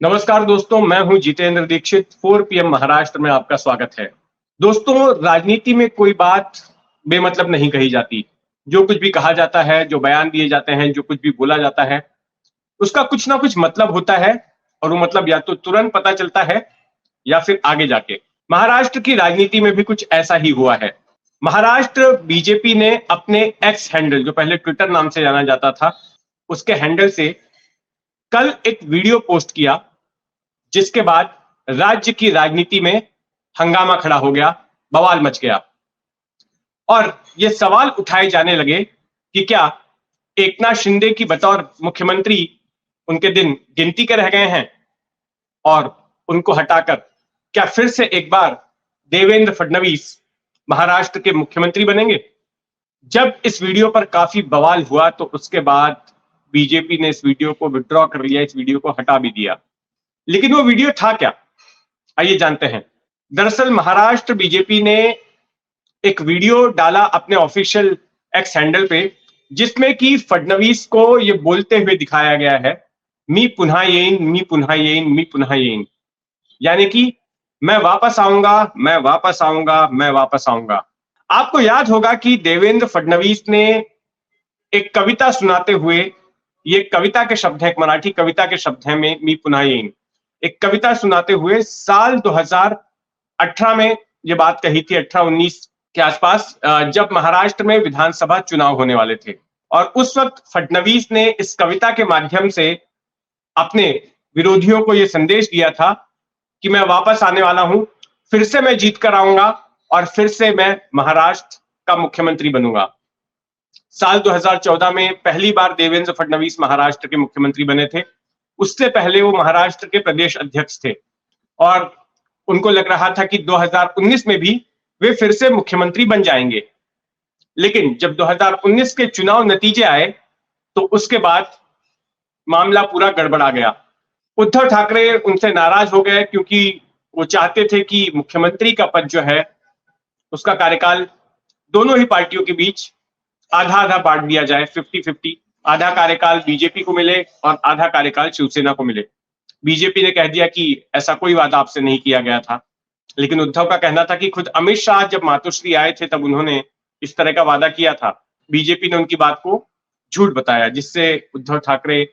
नमस्कार दोस्तों, मैं हूं जितेंद्र दीक्षित। 4 पीएम महाराष्ट्र में आपका स्वागत है। दोस्तों, राजनीति में कोई बात बेमतलब नहीं कही जाती। जो कुछ भी कहा जाता है, जो बयान दिए जाते हैं, जो कुछ भी बोला जाता है, उसका कुछ ना कुछ मतलब होता है और वो मतलब या तो तुरंत पता चलता है या फिर आगे जाके। महाराष्ट्र की राजनीति में भी कुछ ऐसा ही हुआ है। महाराष्ट्र बीजेपी ने अपने एक्स हैंडल, जो पहले ट्विटर नाम से जाना जाता था, उसके हैंडल से कल एक वीडियो पोस्ट किया, जिसके बाद राज्य की राजनीति में हंगामा खड़ा हो गया, बवाल मच गया और ये सवाल उठाए जाने लगे कि क्या एकनाथ शिंदे की बतौर मुख्यमंत्री उनके दिन गिनती के रह गए हैं और उनको हटाकर क्या फिर से एक बार देवेंद्र फडणवीस महाराष्ट्र के मुख्यमंत्री बनेंगे। जब इस वीडियो पर काफी बवाल हुआ तो उसके बाद बीजेपी ने इस वीडियो को विड्रॉ कर लिया, इस वीडियो को हटा भी दिया। लेकिन वो वीडियो था क्या, आइए जानते हैं। दरअसल महाराष्ट्र बीजेपी ने एक वीडियो डाला अपने ऑफिशियल एक्स हैंडल पे, जिसमें कि फडणवीस को ये बोलते हुए दिखाया गया है, मी पुन्हा येईन, मी पुन्हा येईन, मी पुन्हा येईन। यानी कि मैं वापस आऊंगा, मैं वापस आऊंगा, मैं वापस आऊंगा। आपको याद होगा कि देवेंद्र फडणवीस ने एक कविता सुनाते हुए, ये कविता के शब्द है, एक मराठी कविता के शब्द है में मी पुन्हा येईन, एक कविता सुनाते हुए साल 2018 में ये बात कही थी, 18-19 के आसपास, जब महाराष्ट्र में विधानसभा चुनाव होने वाले थे। और उस वक्त फडणवीस ने इस कविता के माध्यम से अपने विरोधियों को यह संदेश दिया था कि मैं वापस आने वाला हूं, फिर से मैं जीत कर आऊंगा और फिर से मैं महाराष्ट्र का मुख्यमंत्री बनूंगा। साल 2014 में पहली बार देवेंद्र फडणवीस महाराष्ट्र के मुख्यमंत्री बने थे। उससे पहले वो महाराष्ट्र के प्रदेश अध्यक्ष थे और उनको लग रहा था कि 2019 में भी वे फिर से मुख्यमंत्री बन जाएंगे। लेकिन जब 2019 के चुनाव नतीजे आए तो उसके बाद मामला पूरा गड़बड़ा गया। उद्धव ठाकरे उनसे नाराज हो गए क्योंकि वो चाहते थे कि मुख्यमंत्री का पद जो है उसका कार्यकाल दोनों ही पार्टियों के बीच आधा आधा बांट दिया जाए, 50-50। आधा कार्यकाल बीजेपी को मिले और आधा कार्यकाल शिवसेना को मिले। बीजेपी ने कह दिया कि ऐसा कोई वादा आपसे नहीं किया गया था, लेकिन उद्धव का कहना था कि खुद अमित शाह जब मातोश्री आए थे तब उन्होंने इस तरह का वादा किया था। बीजेपी ने उनकी बात को झूठ बताया, जिससे उद्धव ठाकरे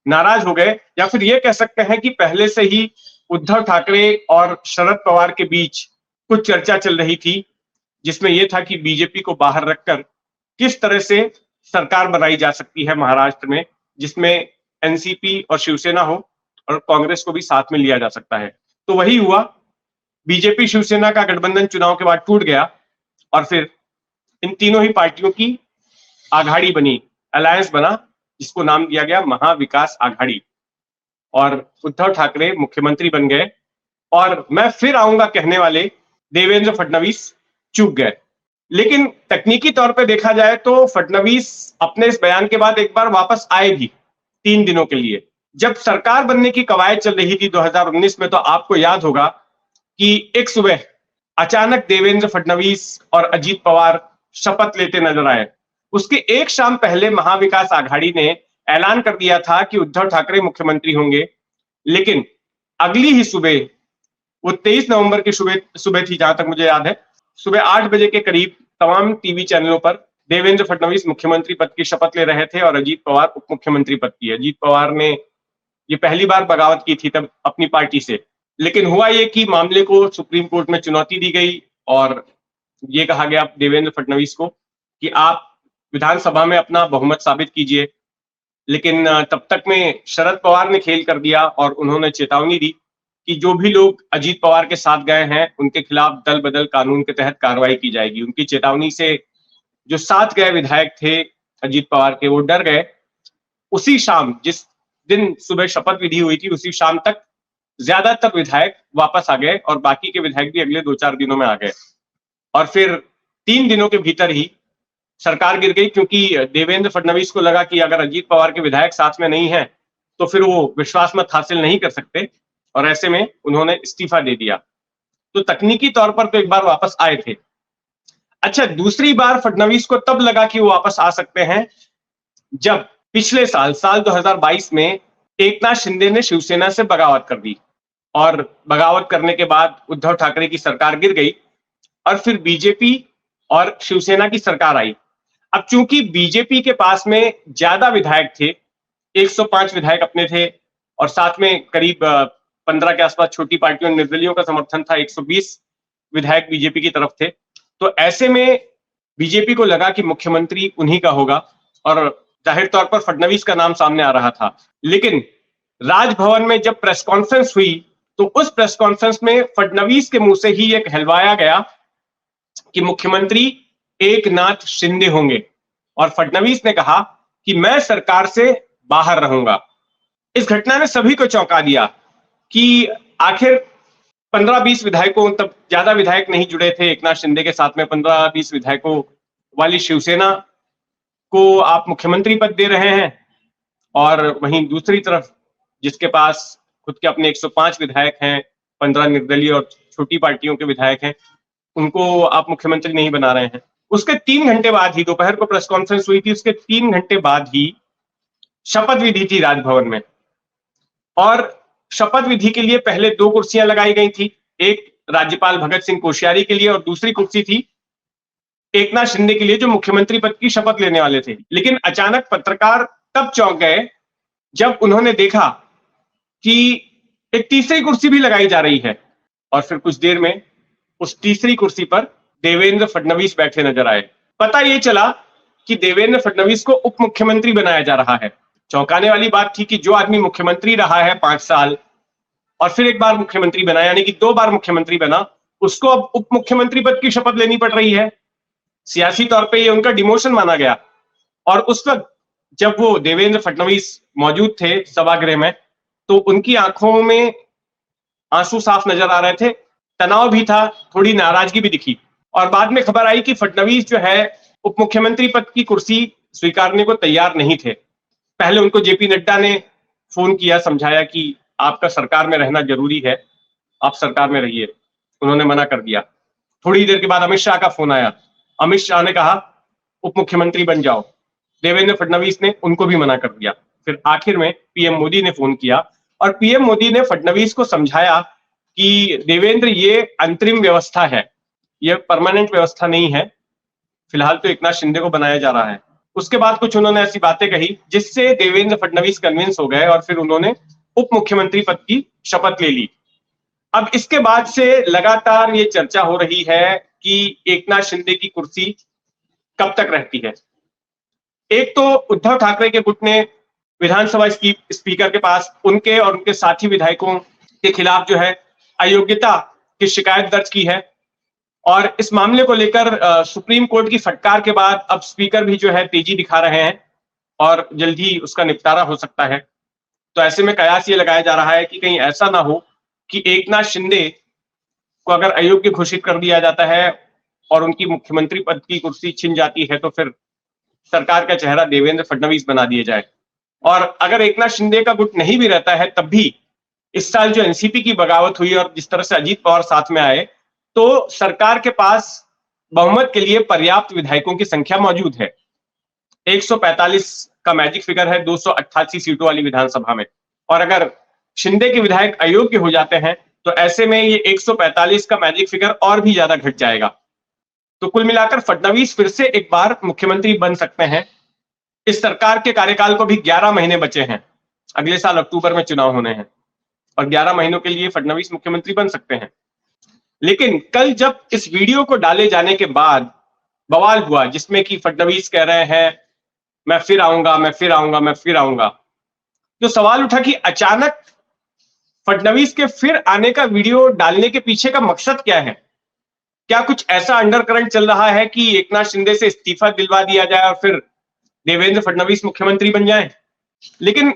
नाराज हो गए। या फिर यह कह सकते हैं कि पहले से ही उद्धव ठाकरे और शरद पवार के बीच कुछ चर्चा चल रही थी, जिसमें यह था कि बीजेपी को बाहर रखकर किस तरह से सरकार बनाई जा सकती है महाराष्ट्र में, जिसमें एनसीपी और शिवसेना हो और कांग्रेस को भी साथ में लिया जा सकता है। तो वही हुआ, बीजेपी शिवसेना का गठबंधन चुनाव के बाद टूट गया और फिर इन तीनों ही पार्टियों की आघाड़ी बनी, अलायंस बना, जिसको नाम दिया गया महाविकास आघाड़ी। और उद्धव ठाकरे मुख्यमंत्री बन गए और मैं फिर आऊंगा कहने वाले देवेंद्र फडणवीस चूक गए। लेकिन तकनीकी तौर पे देखा जाए तो फडणवीस अपने इस बयान के बाद एक बार वापस आए भी 3 दिनों के लिए। जब सरकार बनने की कवायद चल रही थी 2019 में, तो आपको याद होगा कि एक सुबह अचानक देवेंद्र फडणवीस और अजीत पवार शपथ लेते नजर आए। उसके एक शाम पहले महाविकास आघाड़ी ने ऐलान कर दिया था कि उद्धव ठाकरे मुख्यमंत्री होंगे, लेकिन अगली ही सुबह, वो 23 नवंबर की सुबह थी जहां तक मुझे याद है, सुबह 8 बजे के करीब तमाम टीवी चैनलों पर देवेंद्र फडणवीस मुख्यमंत्री पद की शपथ ले रहे थे और अजीत पवार उप मुख्यमंत्री पद की। अजीत पवार ने ये पहली बार बगावत की थी तब अपनी पार्टी से। लेकिन हुआ ये कि मामले को सुप्रीम कोर्ट में चुनौती दी गई और ये कहा गया देवेंद्र फडणवीस को कि आप विधानसभा में अपना बहुमत साबित कीजिए। लेकिन तब तक में शरद पवार ने खेल कर दिया और उन्होंने चेतावनी दी कि जो भी लोग अजीत पवार के साथ गए हैं उनके खिलाफ दल बदल कानून के तहत कार्रवाई की जाएगी। उनकी चेतावनी से जो साथ गए विधायक थे अजीत पवार के, वो डर गए। उसी शाम, जिस दिन सुबह शपथ विधि हुई थी, उसी शाम तक ज्यादातर विधायक वापस आ गए और बाकी के विधायक भी अगले 2-4 दिनों में आ गए। और फिर 3 दिनों के भीतर ही सरकार गिर गई, क्योंकि देवेंद्र फडणवीस को लगा कि अगर अजीत पवार के विधायक साथ में नहीं है तो फिर वो विश्वास मत हासिल नहीं कर सकते, और ऐसे में उन्होंने इस्तीफा दे दिया। तो तकनीकी तौर पर तो एक बार वापस आए थे। अच्छा, दूसरी बार फडणवीस को तब लगा कि वो वापस आ सकते हैं जब पिछले साल 2022 में एकनाथ शिंदे ने शिवसेना से बगावत कर दी और बगावत करने के बाद उद्धव ठाकरे की सरकार गिर गई और फिर बीजेपी और शिवसेना की सरकार आई। अब चूंकि बीजेपी के पास में ज्यादा विधायक थे, 105 विधायक अपने थे और साथ में करीब 15 के आसपास छोटी पार्टियों निर्दलियों का समर्थन था, 120 विधायक बीजेपी की तरफ थे। तो ऐसे में बीजेपी को लगा कि मुख्यमंत्री उन्हीं का होगा और जाहिर तौर पर फडणवीस का नाम सामने आ रहा था। लेकिन राजभवन में जब प्रेस कॉन्फ्रेंस हुई तो उस प्रेस कॉन्फ्रेंस में फडणवीस के मुंह से ही एक कहलवाया गया कि मुख्यमंत्री एकनाथ शिंदे होंगे और फडणवीस ने कहा कि मैं सरकार से बाहर रहूंगा। इस घटना ने सभी को चौंका दिया कि आखिर 15-20 विधायकों, तब ज्यादा विधायक नहीं जुड़े थे एकनाथ शिंदे के साथ में, 15-20 विधायकों वाली शिवसेना को आप मुख्यमंत्री पद दे रहे हैं और वहीं दूसरी तरफ जिसके पास खुद के अपने 105 विधायक हैं, 15 निर्दलीय और छोटी पार्टियों के विधायक हैं, उनको आप मुख्यमंत्री नहीं बना रहे हैं। उसके 3 घंटे बाद ही, दोपहर को प्रेस कॉन्फ्रेंस हुई थी, उसके 3 घंटे बाद ही शपथ विधि थी राजभवन में और शपथ विधि के लिए पहले 2 कुर्सियां लगाई गई थी, एक राज्यपाल भगत सिंह कोश्यारी के लिए और दूसरी कुर्सी थी एकनाथ शिंदे के लिए जो मुख्यमंत्री पद की शपथ लेने वाले थे। लेकिन अचानक पत्रकार तब चौंक गए जब उन्होंने देखा कि एक तीसरी कुर्सी भी लगाई जा रही है और फिर कुछ देर में उस तीसरी कुर्सी पर देवेंद्र फडणवीस बैठे नजर आए। पता यह चला कि देवेंद्र फडणवीस को उप मुख्यमंत्री बनाया जा रहा है। चौंकाने वाली बात थी कि जो आदमी मुख्यमंत्री रहा है 5 साल और फिर एक बार मुख्यमंत्री बना, यानी कि 2 बार मुख्यमंत्री बना, उसको अब उप मुख्यमंत्री पद की शपथ लेनी पड़ रही है। सियासी तौर पे ये उनका डिमोशन माना गया और उस वक्त जब वो देवेंद्र फडणवीस मौजूद थे सभागृह में तो उनकी आंखों में आंसू साफ नजर आ रहे थे, तनाव भी था, थोड़ी नाराजगी भी दिखी और बाद में खबर आई कि फडणवीस जो है उप मुख्यमंत्री पद की कुर्सी स्वीकारने को तैयार नहीं थे। पहले उनको जेपी नड्डा ने फोन किया, समझाया कि आपका सरकार में रहना जरूरी है, आप सरकार में रहिए, उन्होंने मना कर दिया। थोड़ी देर के बाद अमित शाह का फोन आया, अमित शाह ने कहा उप मुख्यमंत्री बन जाओ, देवेंद्र फडणवीस ने उनको भी मना कर दिया। फिर आखिर में पीएम मोदी ने फोन किया और पीएम मोदी ने फडणवीस को समझाया कि देवेंद्र ये अंतरिम व्यवस्था है, ये परमानेंट व्यवस्था नहीं है, फिलहाल तो एकनाथ शिंदे को बनाया जा रहा है। उसके बाद कुछ उन्होंने ऐसी बातें कही जिससे देवेंद्र फडणवीस कन्विंस हो गए और फिर उन्होंने उप मुख्यमंत्री पद की शपथ ले ली। अब इसके बाद से लगातार ये चर्चा हो रही है कि एकनाथ शिंदे की कुर्सी कब तक रहती है। एक तो उद्धव ठाकरे के गुट ने विधानसभा स्पीकर के पास उनके और उनके साथी विधायकों के खिलाफ जो है अयोग्यता की शिकायत दर्ज की है और इस मामले को लेकर सुप्रीम कोर्ट की फटकार के बाद अब स्पीकर भी जो है तेजी दिखा रहे हैं और जल्द ही उसका निपटारा हो सकता है। तो ऐसे में कयास ये लगाया जा रहा है कि कहीं ऐसा ना हो कि एकनाथ शिंदे को अगर अयोग्य घोषित कर दिया जाता है और उनकी मुख्यमंत्री पद की कुर्सी छिन जाती है तो फिर सरकार का चेहरा देवेंद्र फडणवीस बना दिए जाए। और अगर एकनाथ शिंदे का गुट नहीं भी रहता है तब भी इस साल जो एनसीपी की बगावत हुई और जिस तरह से अजीत पवार साथ में आए तो सरकार के पास बहुमत के लिए पर्याप्त विधायकों की संख्या मौजूद है। 145 का मैजिक फिगर है 288 सीटों वाली विधानसभा में और अगर शिंदे के विधायक अयोग्य हो जाते हैं तो ऐसे में ये 145 का मैजिक फिगर और भी ज्यादा घट जाएगा। तो कुल मिलाकर फडणवीस फिर से एक बार मुख्यमंत्री बन सकते हैं। इस सरकार के कार्यकाल को भी 11 महीने बचे हैं, अगले साल अक्टूबर में चुनाव होने हैं और 11 महीनों के लिए फडणवीस मुख्यमंत्री बन सकते हैं। लेकिन कल जब इस वीडियो को डाले जाने के बाद बवाल हुआ जिसमें कि फडणवीस कह रहे हैं मैं फिर आऊंगा, मैं फिर आऊंगा, मैं फिर आऊंगा, तो सवाल उठा कि अचानक फडणवीस के फिर आने का वीडियो डालने के पीछे का मकसद क्या है। क्या कुछ ऐसा अंडरकरंट चल रहा है कि एकनाथ शिंदे से इस्तीफा दिलवा दिया जाए और फिर देवेंद्र फडणवीस मुख्यमंत्री बन जाएं? लेकिन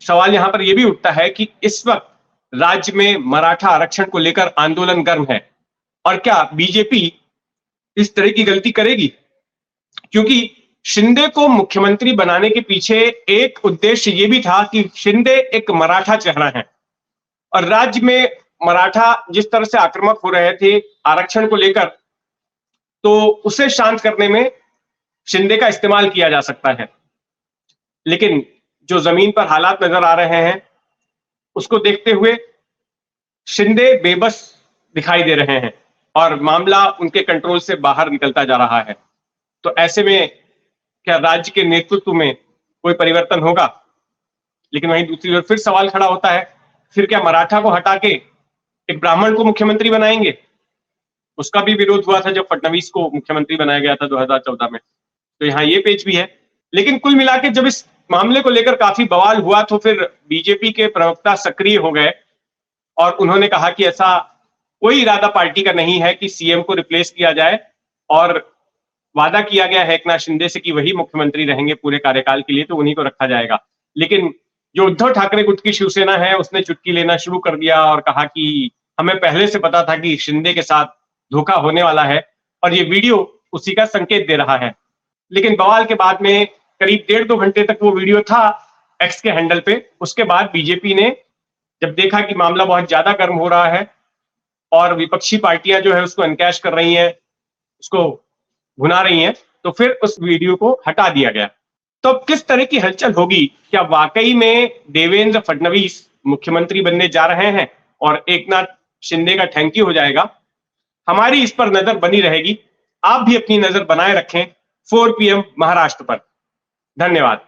सवाल यहां पर यह भी उठता है कि इस वक्त राज्य में मराठा आरक्षण को लेकर आंदोलन गर्म है और क्या बीजेपी इस तरह की गलती करेगी? क्योंकि शिंदे को मुख्यमंत्री बनाने के पीछे एक उद्देश्य यह भी था कि शिंदे एक मराठा चेहरा है और राज्य में मराठा जिस तरह से आक्रामक हो रहे थे आरक्षण को लेकर, तो उसे शांत करने में शिंदे का इस्तेमाल किया जा सकता है। लेकिन जो जमीन पर हालात नजर आ रहे हैं उसको देखते हुए शिंदे बेबस दिखाई दे रहे हैं और मामला उनके कंट्रोल से बाहर निकलता जा रहा है। तो ऐसे में क्या राज्य के नेतृत्व में कोई परिवर्तन होगा? लेकिन वहीं दूसरी ओर फिर सवाल खड़ा होता है, फिर क्या मराठा को हटा के एक ब्राह्मण को मुख्यमंत्री बनाएंगे? उसका भी विरोध हुआ था जब फडणवीस को मुख्यमंत्री बनाया गया था 2014 में। तो यहाँ ये पेच भी है। लेकिन कुल मिला के जब इस मामले को लेकर काफी बवाल हुआ तो फिर बीजेपी के प्रवक्ता सक्रिय हो गए और उन्होंने कहा कि ऐसा कोई इरादा पार्टी का नहीं है कि सीएम को रिप्लेस किया जाए और वादा किया गया है एकनाथ शिंदे से कि वही मुख्यमंत्री रहेंगे पूरे कार्यकाल के लिए, तो उन्हीं को रखा जाएगा। लेकिन जो उद्धव ठाकरे गुट की शिवसेना है उसने चुटकी लेना शुरू कर दिया और कहा कि हमें पहले से पता था कि शिंदे के साथ धोखा होने वाला है और ये वीडियो उसी का संकेत दे रहा है। लेकिन बवाल के बाद में करीब 1.5-2 घंटे तक वो वीडियो था एक्स के हैंडल पे। उसके बाद बीजेपी ने जब देखा कि मामला बहुत ज्यादा गर्म हो रहा है और विपक्षी पार्टियां जो है उसको एनकैश कर रही हैं, उसको भुना रही हैं, तो फिर उस वीडियो को हटा दिया गया। तो अब किस तरह की हलचल होगी? क्या वाकई में देवेंद्र फडणवीस मुख्यमंत्री बनने जा रहे हैं और एकनाथ शिंदे का थैंक यू हो जाएगा? हमारी इस पर नजर बनी रहेगी। आप भी अपनी नजर बनाए रखें 4 PM महाराष्ट्र पर। धन्यवाद।